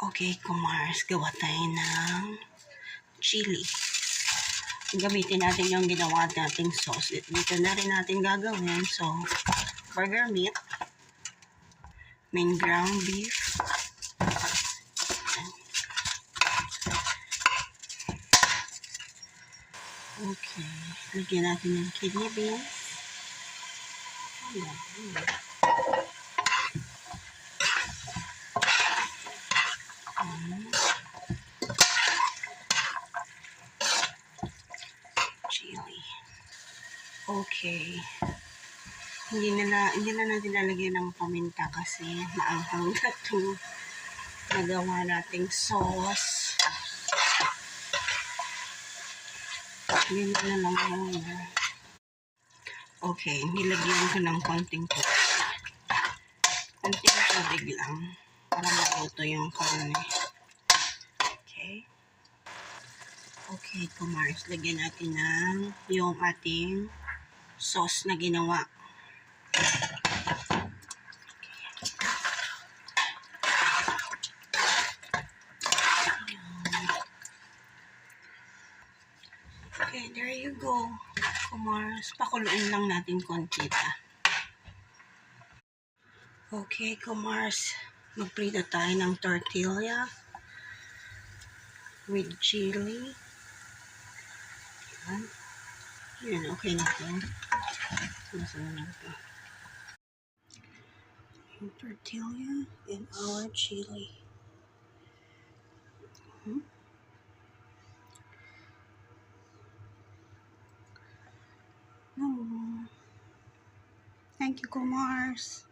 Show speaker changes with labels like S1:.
S1: Okay, kumars, gawa tayo ng chili. Gamitin natin yung ginawa nating sauce. Dito na rin natin gagawin. So, burger meat, main ground beef, okay, lagyan natin ng kidney beans. Chili. Okay. Hindi na natin lalagyan ng paminta kasi maanghang na ito. Nagawa nating sauce. Hindi na lang muna. Okay, nilagyan ko ng konting tubig. Konting tubig lang para maluto yung karne. Okay. Okay, kumars. Lagyan natin ng yung ating sauce na ginawa. Okay, there you go. Kumars, pakuluin lang natin konti pa. Okay, kumars. Magprito tayo ng tortilla with chili. Yan, okay na ito. Masama na ito. Yung tortilla and our chili. Thank you, kumars.